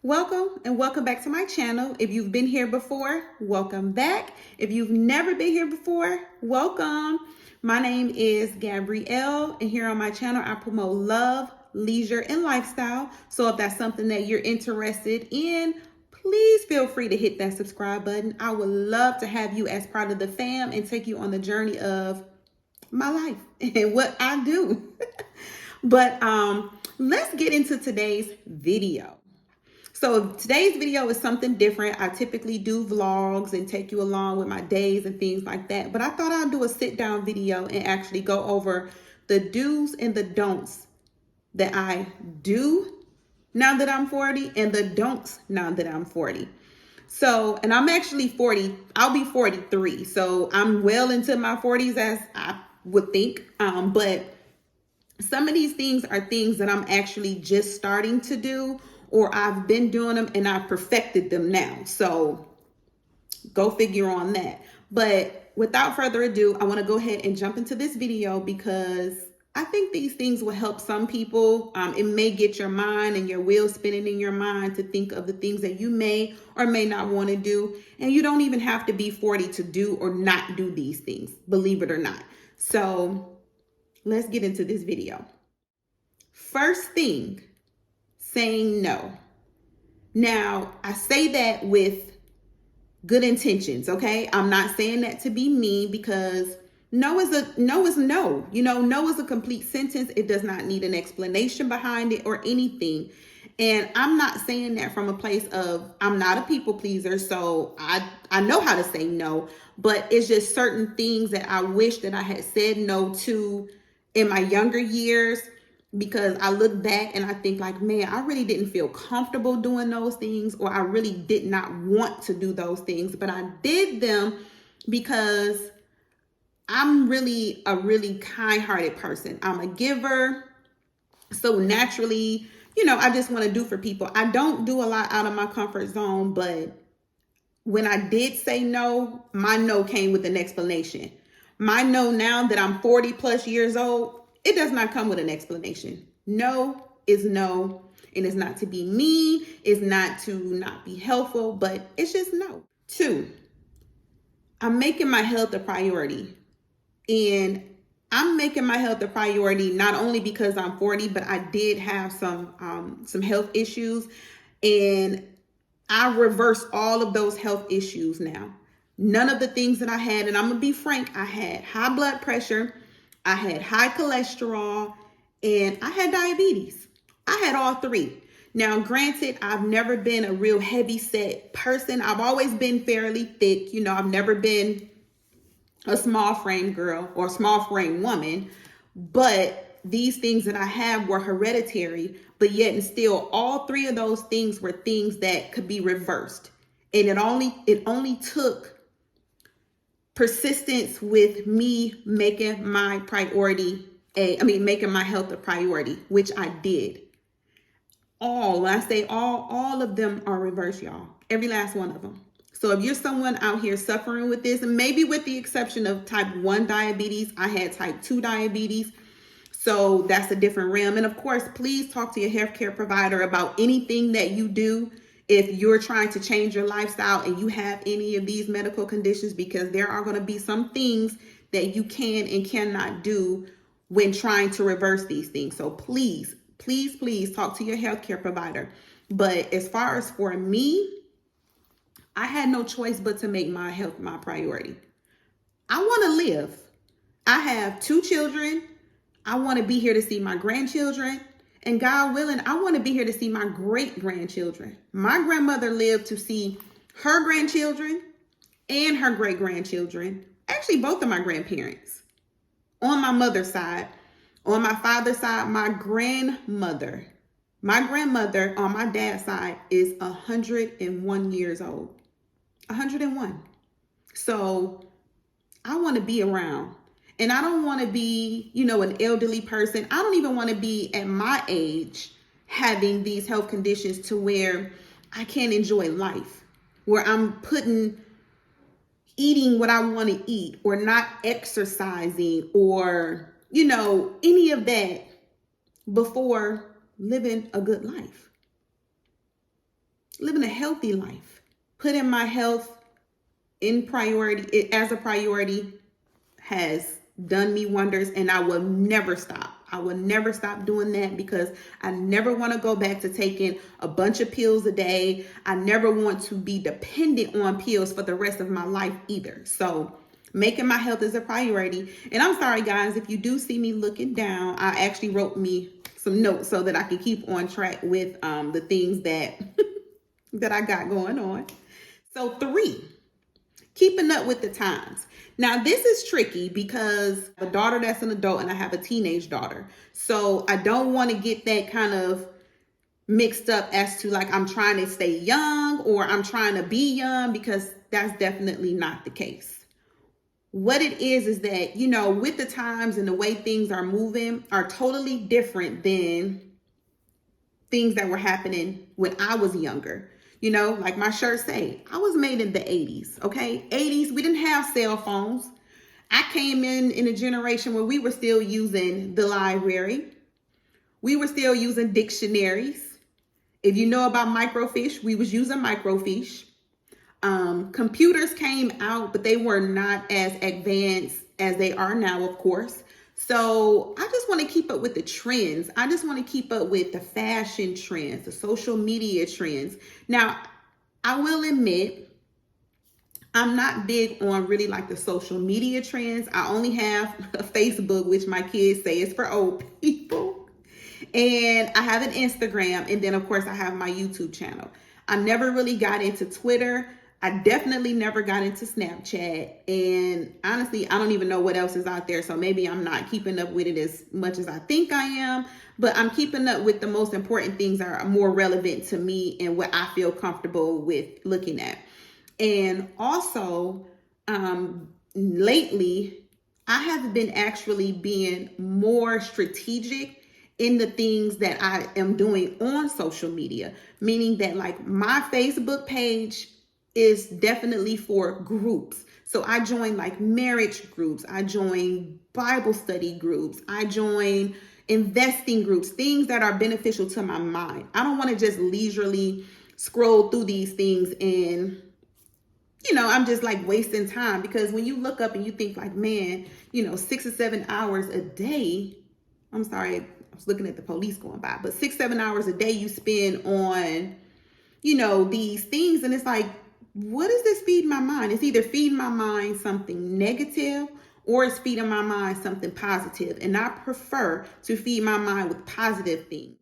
Welcome and welcome back to my channel. If you've been here before, welcome back. If you've never been here before, welcome. My name is Gabrielle, and here on my channel, I promote love, leisure, and lifestyle. So if that's something that you're interested in, please feel free to hit that subscribe button. I would love to have you as part of the fam and take you on the journey of my life and what I do. But let's get into today's video. So today's video is something different. I typically do vlogs and take you along with my days and things like that. But I thought I'd do a sit down video and actually go over the do's and the don'ts that I do now that I'm 40 and the don'ts now that I'm 40. So, and I'm actually 40. I'll be 43. So I'm well into my 40s as I would think. But some of these things are things that I'm actually just starting to do, or I've been doing them and I've perfected them now. So go figure on that. But without further ado, I want to go ahead and jump into this video because I think these things will help some people. It may get your mind and your wheels spinning in your mind to think of the things that you may or may not want to do. And you don't even have to be 40 to do or not do these things, believe it or not. So let's get into this video. First thing, saying no. Now, I say that with good intentions, okay? I'm not saying that to be mean because no is no. You know, no is a complete sentence. It does not need an explanation behind it or anything. And I'm not saying that from a place of I'm not a people pleaser, so I know how to say no, but it's just certain things that I wish that I had said no to in my younger years, because I look back and I think like, man, I really didn't feel comfortable doing those things, or I really did not want to do those things, but I did them because I'm really a really kind-hearted person. I'm a giver. So naturally, you know, I just want to do for people. I don't do a lot out of my comfort zone, but when I did say no, my no came with an explanation. My no now that I'm 40 plus years old, it does not come with an explanation. No is no, and it's not to be mean, it's not to not be helpful, but it's just no. 2, I'm making my health a priority. And I'm making my health a priority not only because I'm 40, but I did have some health issues, and I reversed all of those health issues now. None of the things that I had, and I'm gonna be frank, I had high blood pressure, I had high cholesterol, and I had diabetes. I had all 3. Now, granted, I've never been a real heavy set person. I've always been fairly thick. You know, I've never been a small frame girl or small frame woman, but these things that I have were hereditary, but yet and still all 3 of those things were things that could be reversed. And it only took persistence with me making my priority making my health a priority, which I did. When I say all of them are reversed, y'all. Every last one of them. So if you're someone out here suffering with this, and maybe with the exception of type 1 diabetes, I had type 2 diabetes. So that's a different realm. And of course, please talk to your healthcare provider about anything that you do if you're trying to change your lifestyle and you have any of these medical conditions, because there are going to be some things that you can and cannot do when trying to reverse these things. So please, please, please talk to your healthcare provider. But as far as for me, I had no choice but to make my health my priority. I want to live. I have 2 children. I want to be here to see my grandchildren. And God willing, I want to be here to see my great-grandchildren. My grandmother lived to see her grandchildren and her great-grandchildren. Actually, both of my grandparents. On my mother's side. On my father's side, my grandmother on my dad's side is 101 years old. 101. So I want to be around. And I don't want to be, you know, an elderly person. I don't even want to be at my age having these health conditions to where I can't enjoy life, where I'm eating what I want to eat, or not exercising, or any of that before living a good life, living a healthy life, putting my health in priority, as a priority, has done me wonders, and I will never stop. I will never stop doing that because I never want to go back to taking a bunch of pills a day. I never want to be dependent on pills for the rest of my life either. So making my health is a priority. And I'm sorry, guys, if you do see me looking down, I actually wrote me some notes so that I can keep on track with the things that that I got going on. So 3, keeping up with the times. Now, this is tricky because I have a daughter that's an adult and I have a teenage daughter. So I don't want to get that kind of mixed up as to like I'm trying to stay young or I'm trying to be young, because that's definitely not the case. What it is that, with the times and the way things are moving are totally different than things that were happening when I was younger. Like my shirt say, I was made in the 80s, okay? 80s, we didn't have cell phones. I came in a generation where we were still using the library. We were still using dictionaries. If you know about microfiche, we was using microfiche. Computers came out, but they were not as advanced as they are now, of course. So I just want to keep up with the trends. I just want to keep up with the fashion trends, the social media trends. Now, I will admit, I'm not big on really like the social media trends. I only have a Facebook, which my kids say is for old people. And I have an Instagram. And then, of course, I have my YouTube channel. I never really got into Twitter. I definitely never got into Snapchat. And honestly, I don't even know what else is out there. So maybe I'm not keeping up with it as much as I think I am. But I'm keeping up with the most important things that are more relevant to me and what I feel comfortable with looking at. And also, lately, I have been actually being more strategic in the things that I am doing on social media, meaning that like my Facebook page is definitely for groups. So I join like marriage groups, I join Bible study groups, I join investing groups, things that are beneficial to my mind. I don't want to just leisurely scroll through these things and I'm just like wasting time, because when you look up and you think like, man, 6 or 7 hours a day, I'm sorry, I was looking at the police going by, but 6, 7 hours a day you spend on, these things. And it's like, what does this feed my mind? It's either feeding my mind something negative or it's feeding my mind something positive. And I prefer to feed my mind with positive things.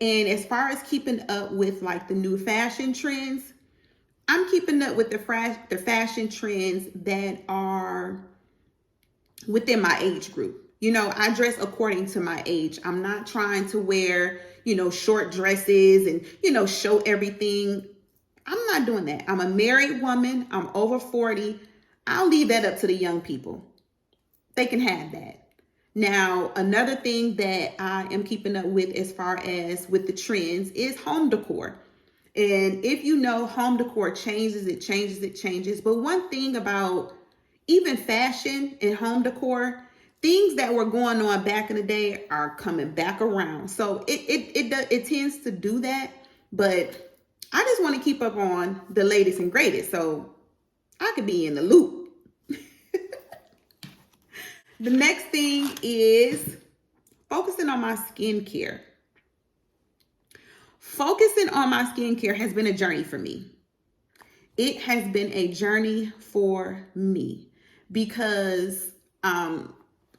And as far as keeping up with like the new fashion trends, I'm keeping up with the fashion trends that are within my age group. I dress according to my age. I'm not trying to wear, short dresses and, show everything. I'm not doing that. I'm a married woman. I'm over 40. I'll leave that up to the young people. They can have that. Now, another thing that I am keeping up with as far as with the trends is home decor. And if home decor changes, it changes, it changes. But one thing about even fashion and home decor, things that were going on back in the day are coming back around. So it tends to do that. But I just want to keep up on the latest and greatest so I could be in the loop. The next thing is focusing on my skincare. Focusing on my skincare has been a journey for me. It has been a journey for me because I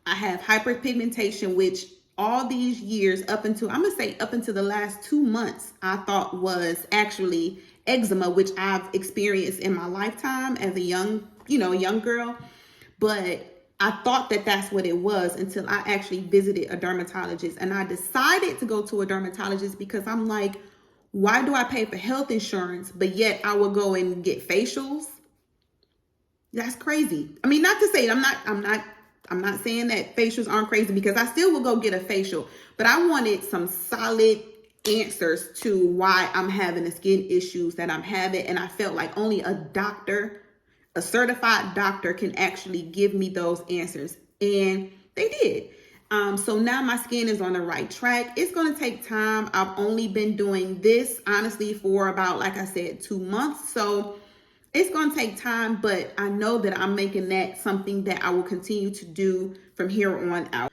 have hyperpigmentation, which all these years up until the last 2 months, I thought was actually eczema, which I've experienced in my lifetime as a young girl. But I thought that that's what it was until I actually visited a dermatologist. And I decided to go to a dermatologist because I'm like, why do I pay for health insurance, but yet I will go and get facials? That's crazy. I mean, not to say I'm not saying that facials aren't crazy, because I still will go get a facial, but I wanted some solid answers to why I'm having the skin issues that I'm having. And I felt like only a certified doctor can actually give me those answers. And they did. So now my skin is on the right track. It's going to take time. I've only been doing this honestly for about, like I said, 2 months. So it's going to take time, but I know that I'm making that something that I will continue to do from here on out.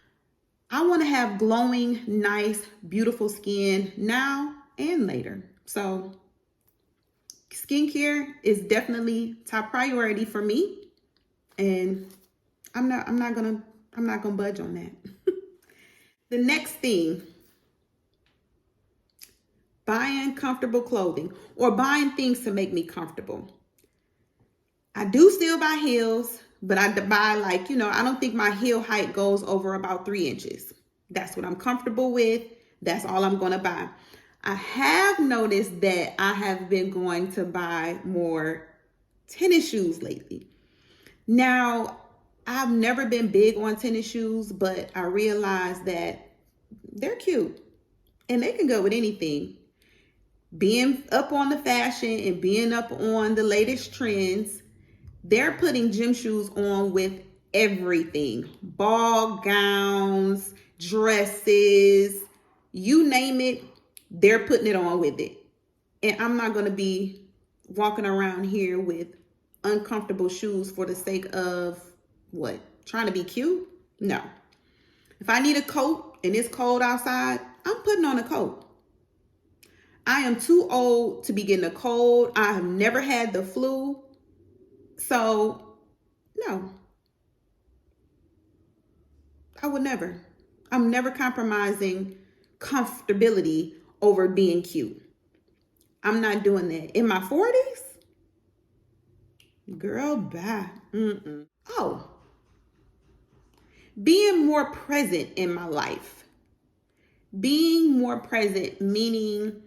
I want to have glowing, nice, beautiful skin now and later. So skincare is definitely top priority for me, and I'm not gonna budge on that. The next thing, buying comfortable clothing or buying things to make me comfortable. I do still buy heels, but I buy I don't think my heel height goes over about 3 inches. That's what I'm comfortable with. That's all I'm going to buy. I have noticed that I have been going to buy more tennis shoes lately. Now, I've never been big on tennis shoes, but I realize that they're cute and they can go with anything. Being up on the fashion and being up on the latest trends, they're putting gym shoes on with everything. Ball gowns, dresses, you name it, they're putting it on with it. And I'm not going to be walking around here with uncomfortable shoes for the sake of what? Trying to be cute? No. If I need a coat and it's cold outside, I'm putting on a coat. I am too old to be getting a cold. I have never had the flu. So, no, I would never. I'm never compromising comfortability over being cute. I'm not doing that. In my 40s? Girl, bye. Oh, being more present in my life. Being more present, meaning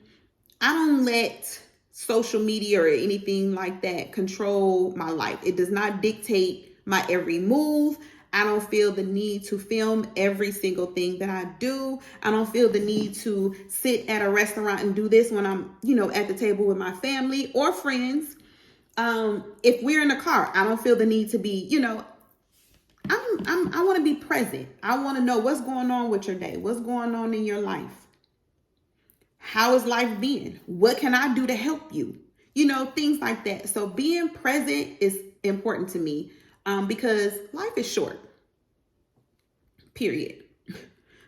I don't let social media or anything like that control my life. It does not dictate my every move. I don't feel the need to film every single thing that I do. I don't feel the need to sit at a restaurant and do this when I'm, at the table with my family or friends. If we're in a car, I don't feel the need to be, I want to be present. I want to know what's going on with your day. What's going on in your life? How is life being? What can I do to help you? Things like that. So being present is important to me because life is short. Period.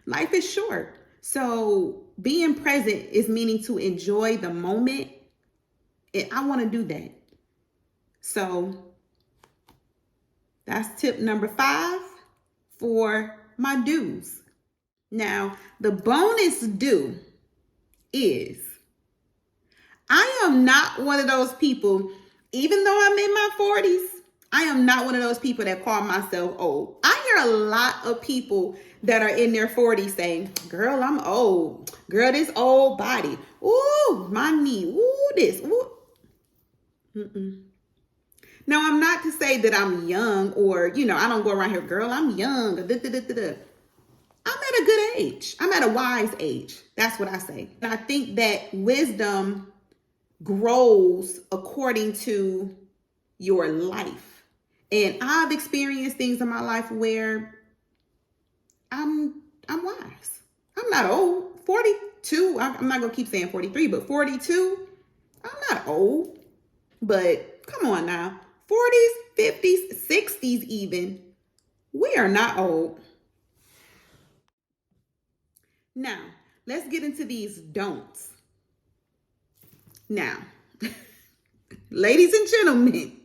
Life is short. So being present is meaning to enjoy the moment. And I want to do that. So that's tip number 5 for my do's. Now, the bonus do is I am not one of those people, even though I'm in my 40s, I am not one of those people that call myself old. I hear a lot of people that are in their 40s saying, girl, I'm old. Girl, this old body. Ooh, my knee. Ooh, this. Ooh. Now, I'm not to say that I'm young or, I don't go around here, girl, I'm young. I'm at a good age. I'm at a wise age. That's what I say. And I think that wisdom grows according to your life. And I've experienced things in my life where I'm wise. I'm not old. 42. I'm not gonna keep saying 43, but 42. I'm not old. But come on now. 40s, 50s, 60s even. We are not old. Now, let's get into these don'ts. Now, ladies and gentlemen,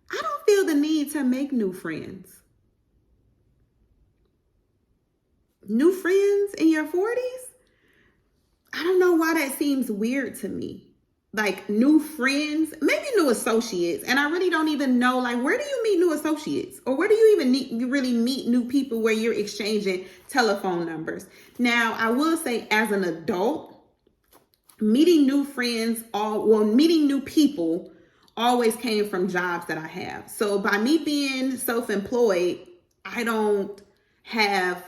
I don't feel the need to make new friends. New friends in your 40s? I don't know why that seems weird to me. Like new friends, maybe new associates. And I really don't even know, like, where do you meet new associates? Or where do you even really meet new people where you're exchanging telephone numbers? Now, I will say as an adult, meeting new friends, meeting new people always came from jobs that I have. So by me being self-employed, I don't have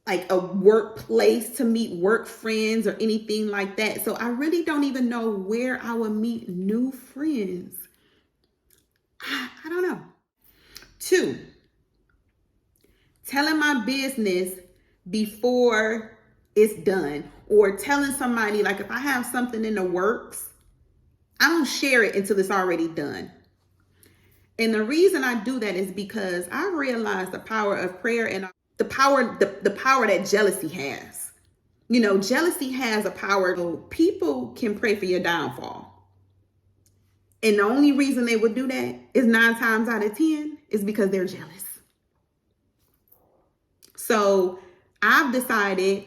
like a workplace to meet work friends or anything like that. So I really don't even know where I would meet new friends. I don't know. 2, telling my business before it's done, or telling somebody, like if I have something in the works, I don't share it until it's already done. And the reason I do that is because I realize the power of prayer and the power that jealousy has. You know, jealousy has a power. People can pray for your downfall. And the only reason they would do that is 9 times out of 10 is because they're jealous. So I've decided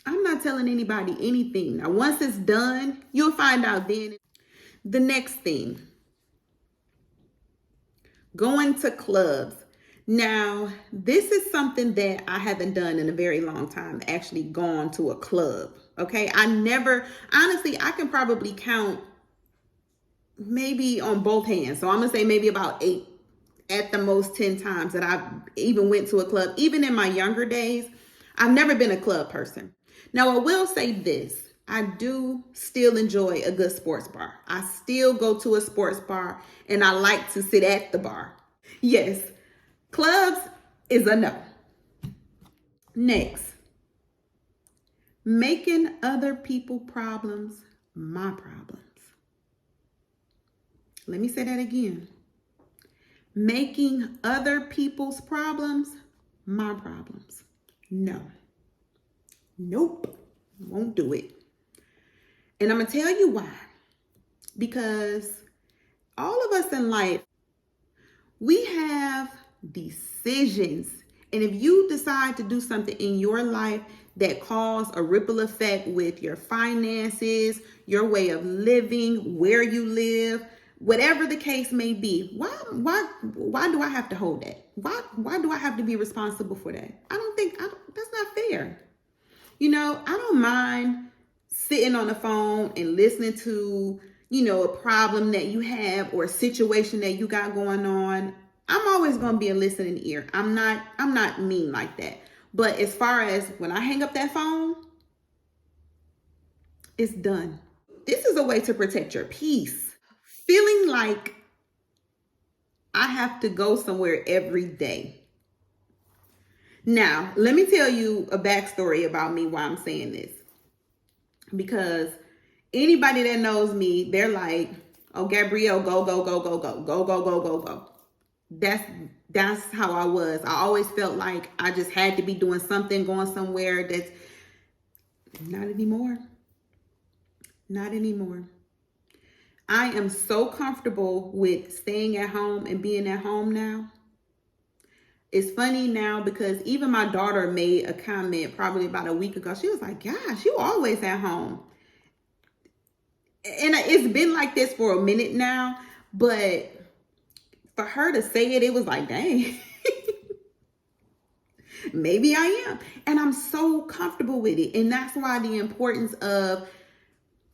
I'm not telling anybody anything. Now, once it's done, you'll find out then. The next thing, going to clubs. Now, this is something that I haven't done in a very long time, actually gone to a club. Okay. Honestly, I can probably count maybe on both hands. So I'm going to say maybe about 8, at the most 10 times that I even went to a club. Even in my younger days, I've never been a club person. Now, I will say this. I do still enjoy a good sports bar. I still go to a sports bar and I like to sit at the bar. Yes, clubs is a no. Next, making other people's problems my problems. Let me say that again. Making other people's problems my problems. No. Nope. Won't do it. And I'm going to tell you why. Because all of us in life, we have decisions. And if you decide to do something in your life that cause a ripple effect with your finances, your way of living, where you live, whatever the case may be, why do I have to hold that? Why do I have to be responsible for that? That's not fair. You know, I don't mind sitting on the phone and listening to, a problem that you have or a situation that you got going on. I'm always going to be a listening ear. I'm not mean like that. But as far as when I hang up that phone, it's done. This is a way to protect your peace. Feeling like I have to go somewhere every day. Now, let me tell you a backstory about me why I'm saying this. Because anybody that knows me, they're like, oh, Gabrielle, go, go, go, go, go, go, go, go, go, go. That's how I was. I always felt like I just had to be doing something, going somewhere. That's not anymore. Not anymore. I am so comfortable with staying at home and being at home now. It's funny now because even my daughter made a comment probably about a week ago. She was like, gosh, you always at home. And it's been like this for a minute now, but for her to say it, it was like, dang, maybe I am. And I'm so comfortable with it. And that's why the importance of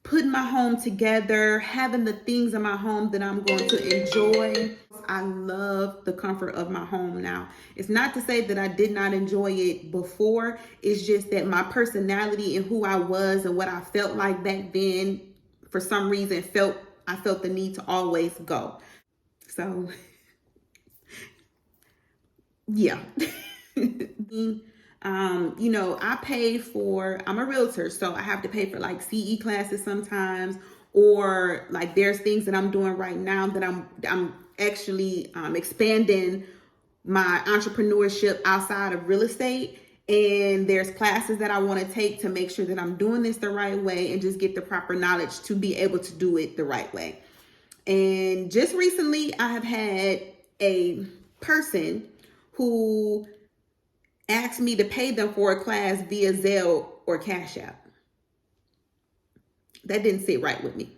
putting my home together, having the things in my home that I'm going to enjoy. I love the comfort of my home now. It's not to say that I did not enjoy it before. It's just that my personality and who I was and what I felt like back then, for some reason, I felt the need to always go. So, yeah. I'm a realtor, so I have to pay for like CE classes sometimes, or like there's things that I'm doing right now that I'm actually expanding my entrepreneurship outside of real estate. And there's classes that I want to take to make sure that I'm doing this the right way and just get the proper knowledge to be able to do it the right way. And just recently, I have had a person who asked me to pay them for a class via Zelle or Cash App. That didn't sit right with me.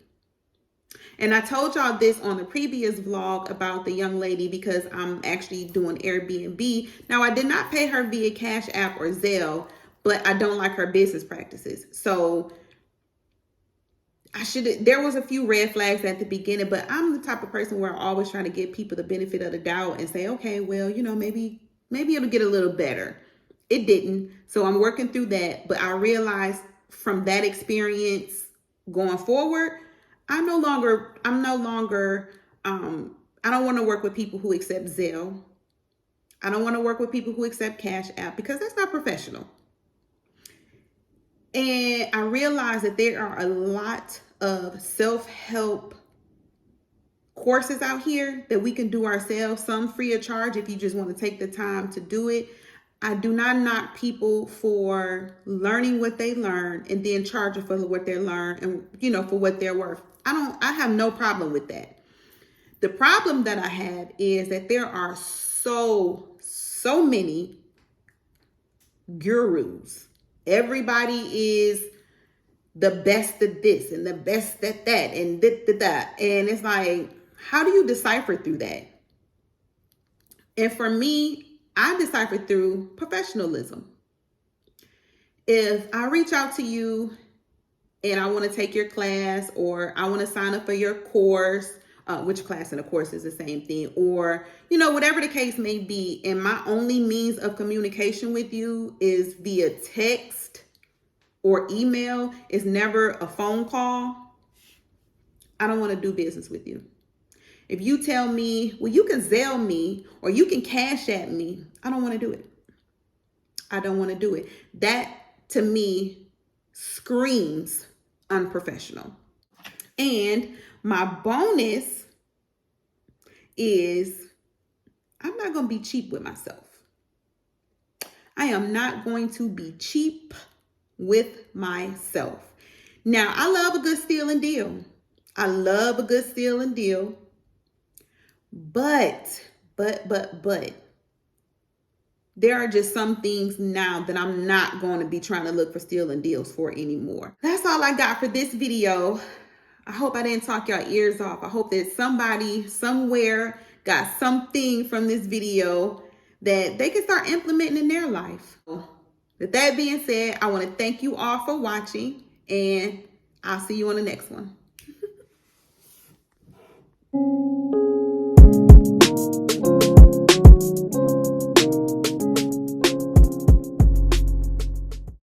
And I told y'all this on the previous vlog about the young lady because I'm actually doing Airbnb. Now, I did not pay her via Cash App or Zelle, but I don't like her business practices. So there was a few red flags at the beginning, but I'm the type of person where I always try to give people the benefit of the doubt and say, okay, well, maybe it'll get a little better. It didn't. So I'm working through that. But I realized from that experience going forward, I don't want to work with people who accept Zelle I don't want to work with people who accept Cash App because that's not professional. And I realize that there are a lot of self-help courses out here that we can do ourselves, some free of charge if you just want to take the time to do it. I do not knock people for learning what they learn and then charging for what they learn and for what they're worth. I have no problem with that. The problem that I have is that there are so many gurus. Everybody is the best at this and the best at that and that. And it's like, how do you decipher through that? And for me, I decipher through professionalism. If I reach out to you and I want to take your class, or I want to sign up for your course, which class and a course is the same thing, or whatever the case may be, and my only means of communication with you is via text or email, is never a phone call, I don't want to do business with you. If you tell me, well, you can Zelle me or you can Cash at me, I don't want to do it. I don't want to do it. That to me screams unprofessional. And my bonus is I'm not going to be cheap with myself. I am not going to be cheap with myself. Now, I love a good steal and deal. I love a good steal and deal. But, there are just some things now that I'm not going to be trying to look for steal and deals for anymore. That's all I got for this video. I hope I didn't talk y'all ears off. I hope that somebody somewhere got something from this video that they can start implementing in their life. With that being said, I want to thank you all for watching, and I'll see you on the next one.